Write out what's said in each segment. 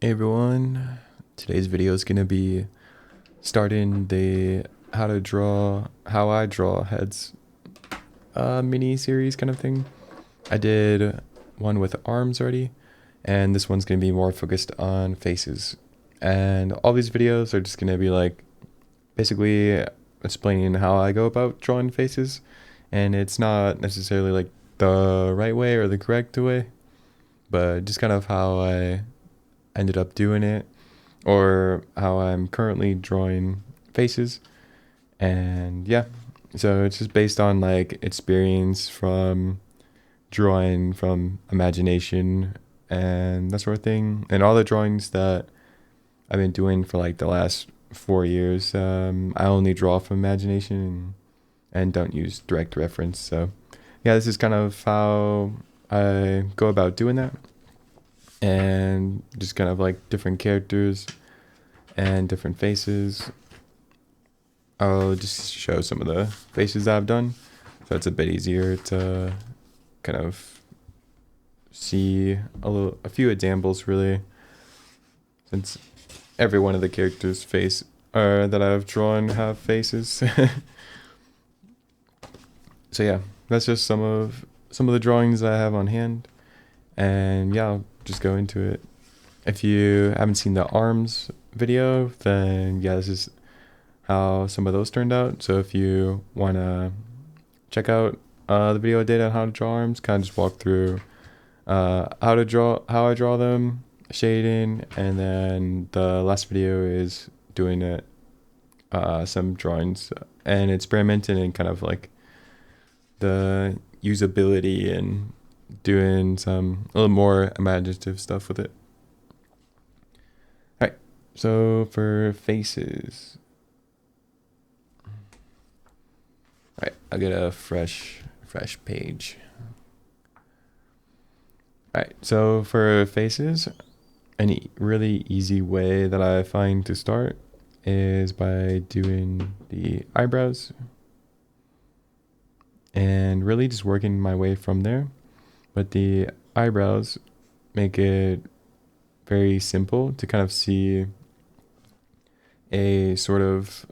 Hey everyone, today's video is gonna be starting the how I draw heads mini series kind of thing. I did one with arms already, and this one's gonna be more focused on faces. And all these videos are just gonna be like basically explaining how I go about drawing faces, and it's not necessarily like the right way or the correct way, but just kind of how I ended up doing it or how I'm currently drawing faces. And yeah, so it's just based on like experience from drawing from imagination and that sort of thing. And all the drawings that I've been doing for like the last 4 years, I only draw from imagination and don't use direct reference. So yeah, this is kind of how I go about doing that, and just kind of like different characters and different faces. I'll just show some of the faces that I've done, so it's a bit easier to kind of see a few examples really, since every one of the characters' face that I've drawn have faces. So yeah, that's just some of the drawings I have on hand, and yeah, I'll just go into it. If you haven't seen the arms video, then yeah, this is how some of those turned out. So if you want to check out the video I did on how to draw arms, kind of just walk through how I draw them, shading, and then the last video is doing it some drawings and experimenting and kind of like the usability and doing some a little more imaginative stuff with it. All right, so for faces, all right, I'll get a fresh page. All right, so for faces, any really easy way that I find to start is by doing the eyebrows and really just working my way from there. But the eyebrows make it very simple to kind of see a sort of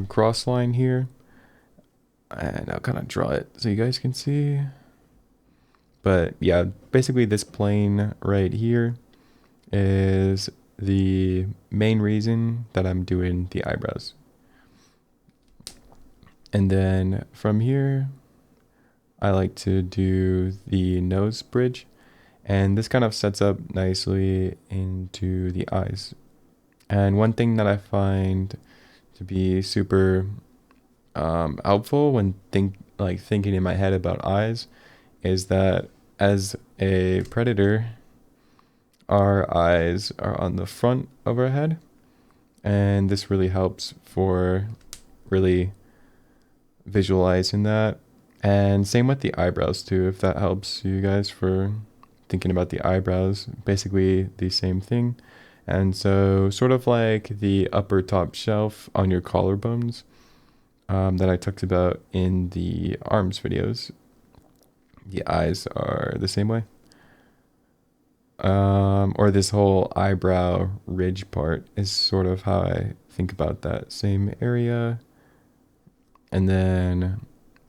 cross line here, and I'll kind of draw it so you guys can see. But yeah, basically this plane right here is the main reason that I'm doing the eyebrows. And then from here, I like to do the nose bridge, and this kind of sets up nicely into the eyes. And one thing that I find to be super helpful when thinking in my head about eyes is that as a predator, our eyes are on the front of our head, and this really helps for really visualizing that. And same with the eyebrows too, if that helps you guys for thinking about the eyebrows, basically the same thing. And so sort of like the upper top shelf on your collarbones that I talked about in the arms videos, the eyes are the same way. Or this whole eyebrow ridge part is sort of how I think about that same area. And then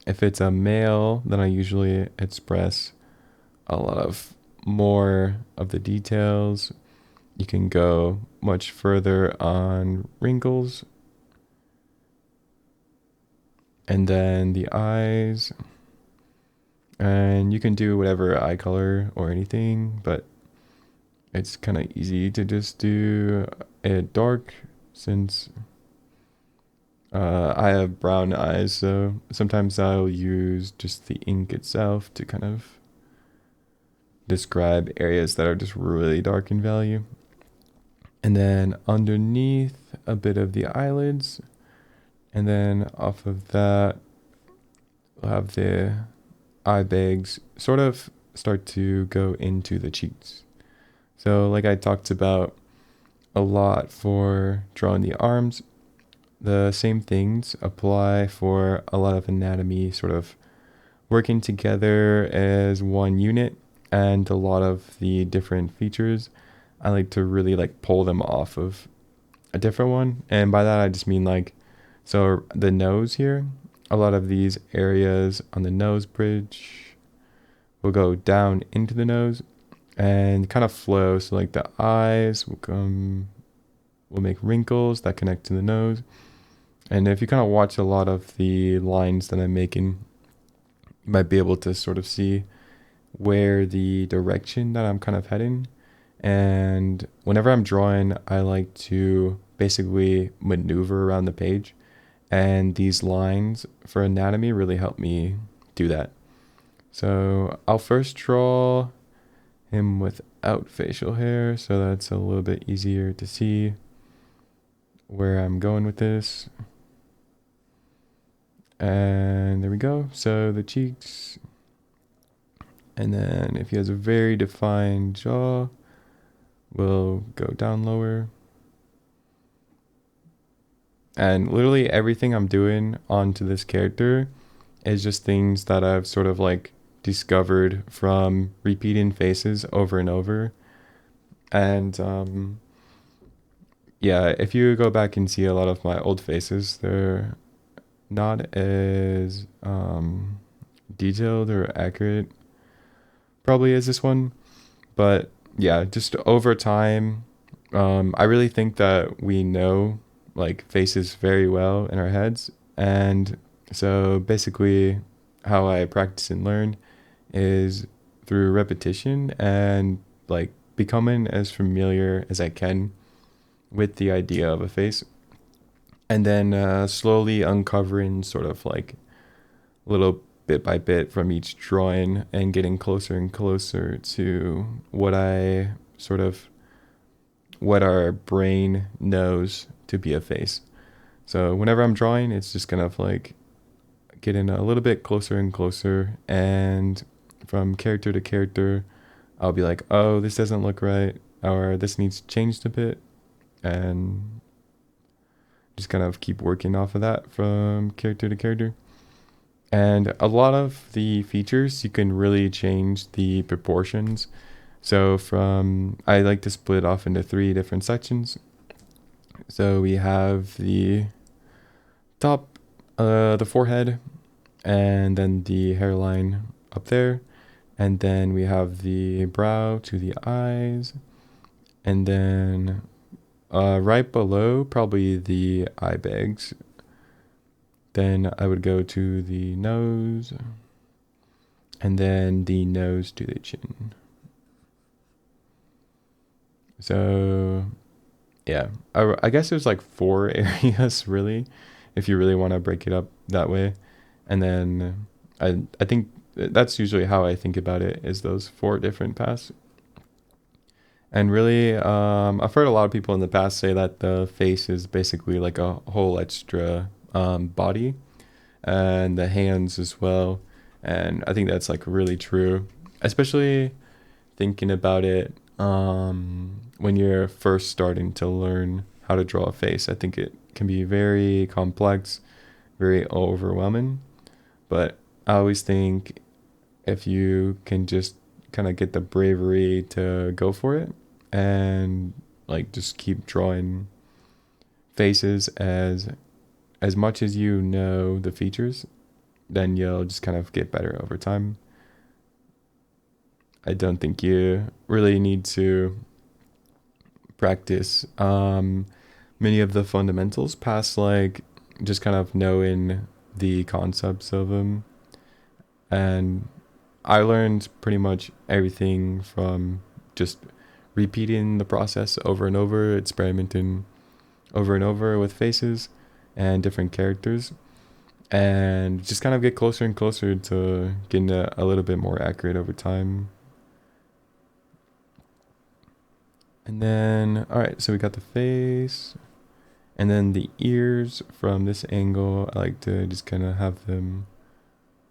if it's a male, then I usually express a lot of more of the details. You can go much further on wrinkles. And then the eyes. And you can do whatever eye color or anything, but it's kind of easy to just do it dark since I have brown eyes, so sometimes I'll use just the ink itself to kind of describe areas that are just really dark in value. And then underneath, a bit of the eyelids, and then off of that, we'll have the eye bags sort of start to go into the cheeks. So like I talked about a lot for drawing the arms, the same things apply for a lot of anatomy sort of working together as one unit, and a lot of the different features I like to really like pull them off of a different one. And by that I just mean like, so the nose here, a lot of these areas on the nose bridge will go down into the nose and kind of flow. So like the eyes will make wrinkles that connect to the nose. And if you kind of watch a lot of the lines that I'm making, you might be able to sort of see where the direction that I'm kind of heading. And whenever I'm drawing, I like to basically maneuver around the page. And these lines for anatomy really help me do that. So I'll first draw him without facial hair, so that's a little bit easier to see where I'm going with this. And there we go. So the cheeks. And then if he has a very defined jaw, we'll go down lower. And literally everything I'm doing onto this character is just things that I've sort of like discovered from repeating faces over and over. And yeah, if you go back and see a lot of my old faces, they're not as detailed or accurate probably as this one. But yeah, just over time, I really think that we know like faces very well in our heads. And so basically how I practice and learn is through repetition and like becoming as familiar as I can with the idea of a face, and then slowly uncovering sort of like little bit by bit from each drawing and getting closer and closer to what our brain knows to be a face. So whenever I'm drawing, it's just kind of like getting a little bit closer and closer, and from character to character, I'll be like, oh, this doesn't look right, or this needs changed a bit, and just kind of keep working off of that from character to character. And a lot of the features, you can really change the proportions. So I like to split off into 3 different sections. So we have the top, the forehead, and then the hairline up there. And then we have the brow to the eyes. And then right below, probably the eye bags. Then I would go to the nose, and then the nose to the chin. So yeah, I guess there's like 4 areas really, if you really want to break it up that way. And then I think that's usually how I think about it, is those 4 different paths. And really, I've heard a lot of people in the past say that the face is basically like a whole extra body, and the hands as well. And I think that's like really true, especially thinking about it when you're first starting to learn how to draw a face. I think it can be very complex, very overwhelming. But I always think if you can just kind of get the bravery to go for it and like just keep drawing faces as much as you know the features, then you'll just kind of get better over time. I don't think you really need to practice many of the fundamentals past like just kind of knowing the concepts of them. And I learned pretty much everything from just repeating the process over and over, experimenting over and over with faces and different characters, and just kind of get closer and closer to getting a little bit more accurate over time. And then, all right, so we got the face, and then the ears from this angle. I like to just kind of have them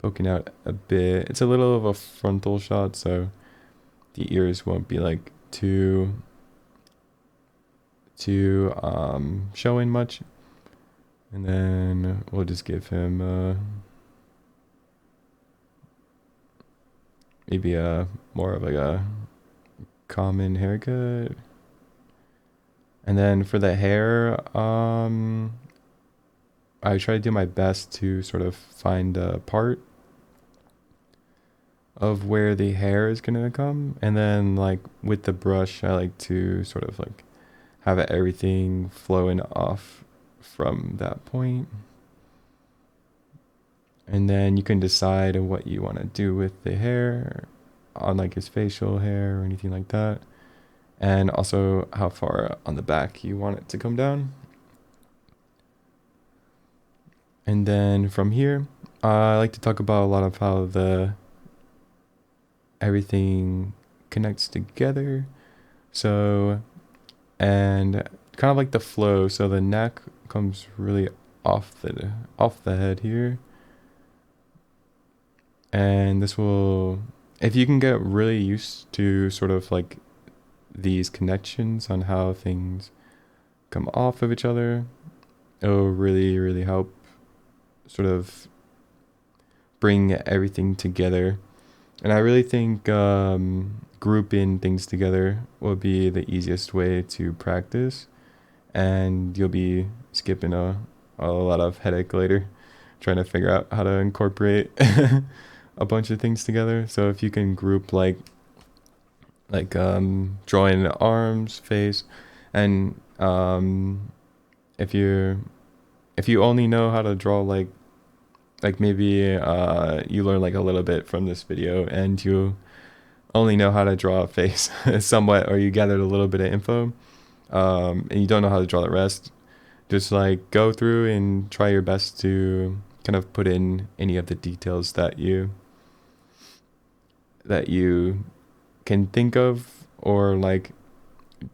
poking out a bit. It's a little of a frontal shot, so the ears won't be like too showing much. And then we'll just give him maybe a more of like a common haircut. And then for the hair, I try to do my best to sort of find a part of where the hair is gonna come, and then like with the brush, I like to sort of like have everything flowing off from that point. And then you can decide what you want to do with the hair on like his facial hair or anything like that. And also how far on the back you want it to come down. And then from here, I like to talk about a lot of how the everything connects together. So, and kind of like the flow. So the neck comes really off the head here. And this will, if you can get really used to sort of like these connections on how things come off of each other, it'll really, really help sort of bring everything together. And I really think grouping things together will be the easiest way to practice, and you'll be skipping a lot of headache later trying to figure out how to incorporate a bunch of things together. So if you can group drawing arms, face, and if you only know how to draw like maybe you learn like a little bit from this video and you only know how to draw a face somewhat, or you gathered a little bit of info, and you don't know how to draw the rest, just like go through and try your best to kind of put in any of the details that you can think of, or like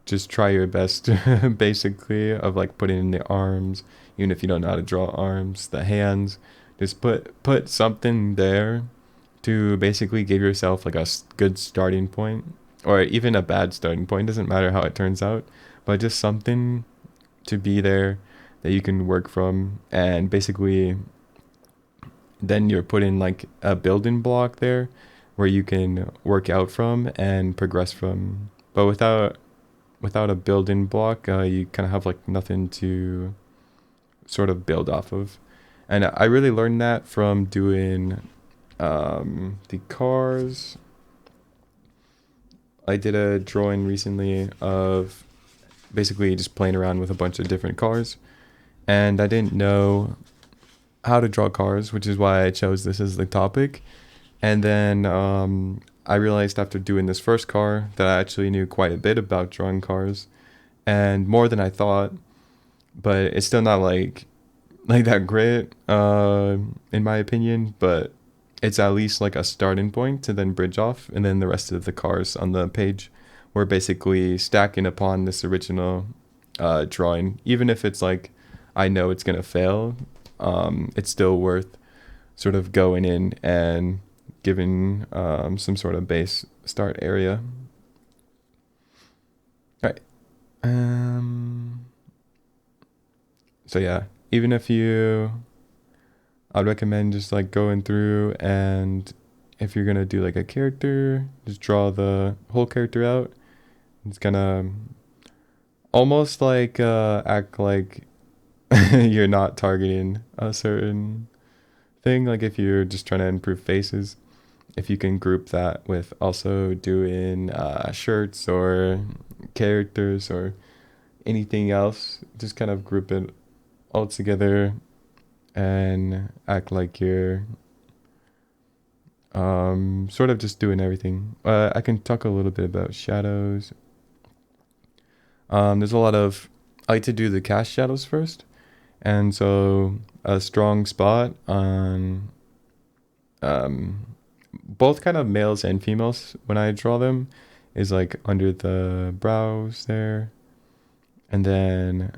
just try your best basically of like putting in the arms, even if you don't know how to draw arms, the hands, just put something there to basically give yourself like a good starting point, or even a bad starting point, doesn't matter how it turns out, but just something to be there that you can work from. And basically then you're putting like a building block there where you can work out from and progress from. But without a building block, you kind of have like nothing to sort of build off of. And I really learned that from doing the cars. I did a drawing recently of basically just playing around with a bunch of different cars, and I didn't know how to draw cars, which is why I chose this as the topic. And then I realized after doing this first car that I actually knew quite a bit about drawing cars, and more than I thought, but it's still not like that great in my opinion, but it's at least like a starting point to then bridge off, and then the rest of the cars on the page were basically stacking upon this original drawing. Even if it's like I know it's gonna fail, it's still worth sort of going in and giving some sort of base start area. All right. So yeah, even if I'd recommend just like going through, and if you're gonna do like a character, just draw the whole character out. It's gonna almost like act like you're not targeting a certain thing. Like if you're just trying to improve faces, if you can group that with also doing shirts or characters or anything else, just kind of group it all together and act like you're sort of just doing everything. I can talk a little bit about shadows. There's a lot of, I like to do the cast shadows first, and so a strong spot on both kind of males and females when I draw them is like under the brows there, and then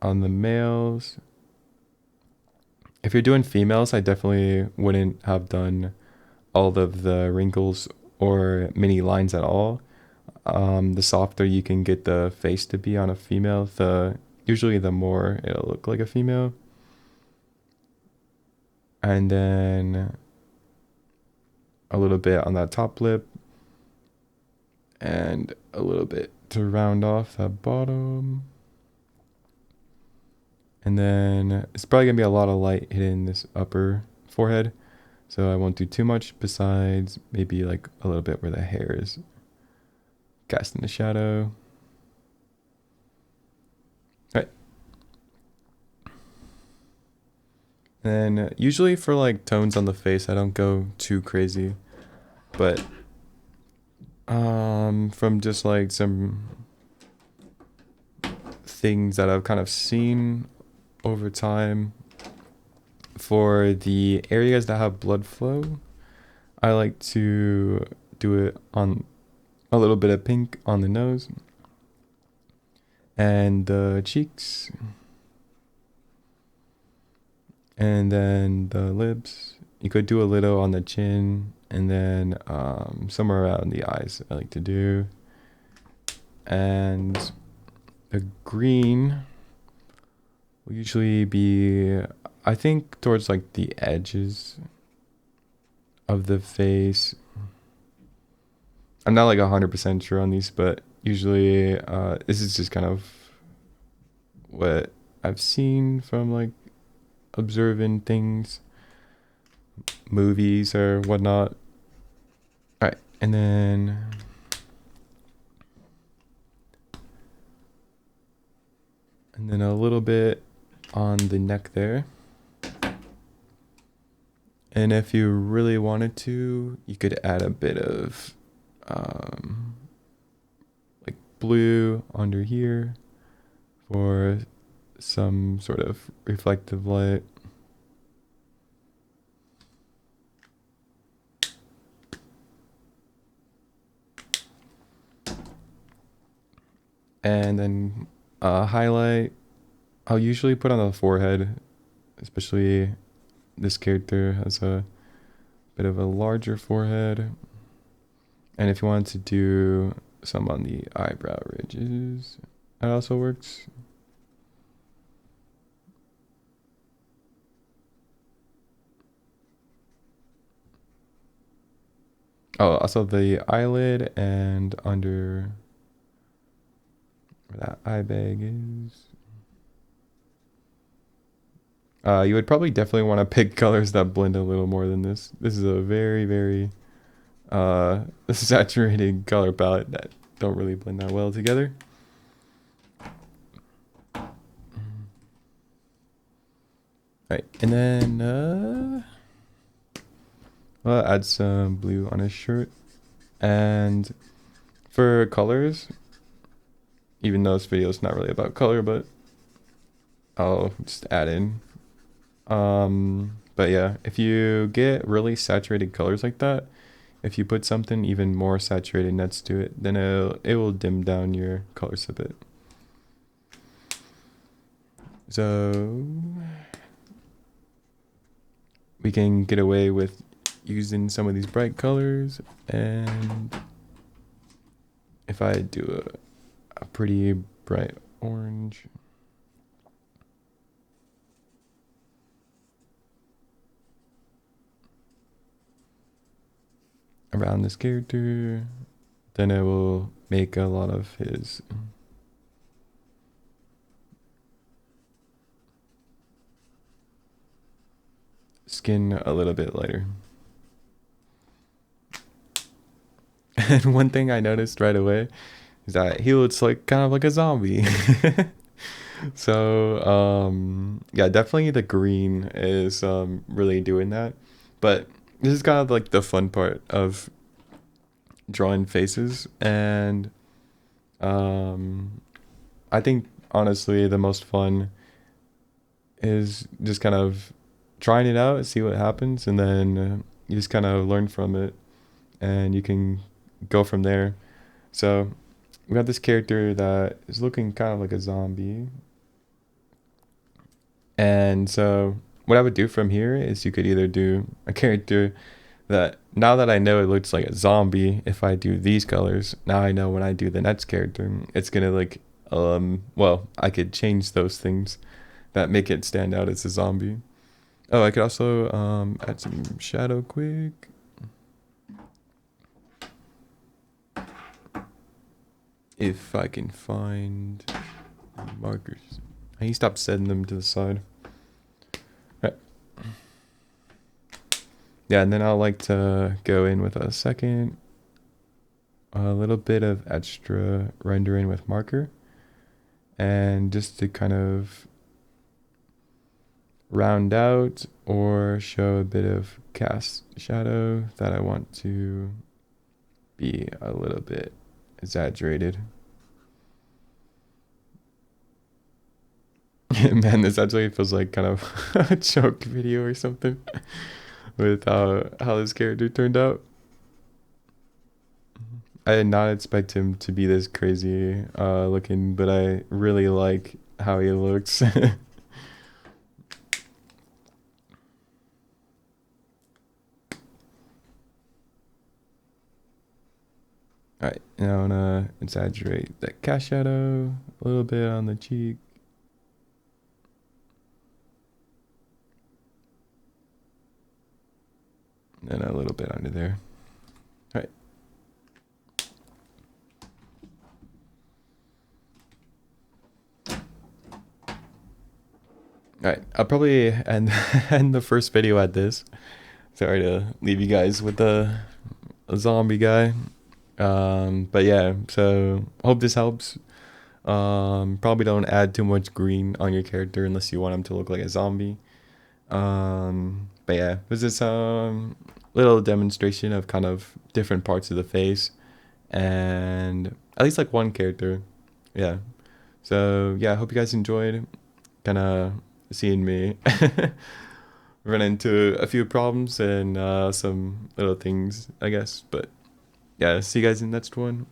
on the males, if you're doing females, I definitely wouldn't have done all of the wrinkles or mini lines at all. The softer you can get the face to be on a female, usually the more it'll look like a female. And then a little bit on that top lip, and a little bit to round off that bottom. And then it's probably gonna be a lot of light hitting this upper forehead, so I won't do too much besides maybe like a little bit where the hair is casting the shadow. Right. And usually for like tones on the face, I don't go too crazy, but from just like some things that I've kind of seen over time, for the areas that have blood flow, I like to do it on a little bit of pink on the nose and the cheeks, and then the lips. You could do a little on the chin, and then somewhere around the eyes I like to do. And the green will usually be, I think, towards like the edges of the face. I'm not like 100% sure on these, but usually this is just kind of what I've seen from like observing things, movies or whatnot. All right, and then a little bit on the neck there. And if you really wanted to, you could add a bit of like blue under here for some sort of reflective light. And then highlight, I'll usually put on the forehead, especially this character has a bit of a larger forehead. And if you want to do some on the eyebrow ridges, that also works. Oh, also the eyelid and under where that eye bag is. You would probably definitely want to pick colors that blend a little more than this. This is a very, very saturated color palette that don't really blend that well together. Right, and then I'll add some blue on his shirt. And for colors, even though this video is not really about color, but I'll just add in. But yeah, if you get really saturated colors like that, if you put something even more saturated next to it, then it will dim down your colors a bit. So we can get away with using some of these bright colors, and if I do a pretty bright orange, around this character, then it will make a lot of his skin a little bit lighter. And one thing I noticed right away is that he looks like kind of like a zombie. So yeah, definitely the green is really doing that. But this is kind of like the fun part of drawing faces, and I think honestly the most fun is just kind of trying it out, see what happens, and then you just kind of learn from it, and you can go from there. So we got this character that is looking kind of like a zombie, and so what I would do from here is you could either do a character that, now that I know it looks like a zombie, if I do these colors, now I know when I do the next character, it's gonna like, well, I could change those things that make it stand out as a zombie. Oh, I could also add some shadow quick. If I can find markers. I stopped setting them to the side. Right. Yeah, and then I'll like to go in with a little bit of extra rendering with marker. And just to kind of round out or show a bit of cast shadow that I want to be a little bit exaggerated. Man, this actually feels like kind of a joke video or something with how this character turned out. I did not expect him to be this crazy looking, but I really like how he looks. Alright, now I want to exaggerate that cast shadow a little bit on the cheek. And a little bit under there. Alright. Alright, I'll probably end the first video at this. Sorry to leave you guys with a zombie guy. But yeah, so hope this helps. Probably don't add too much green on your character unless you want him to look like a zombie. But yeah, this is little demonstration of kind of different parts of the face and at least like one character. Yeah. So yeah, I hope you guys enjoyed kind of seeing me run into a few problems and some little things, I guess. But yeah, see you guys in the next one.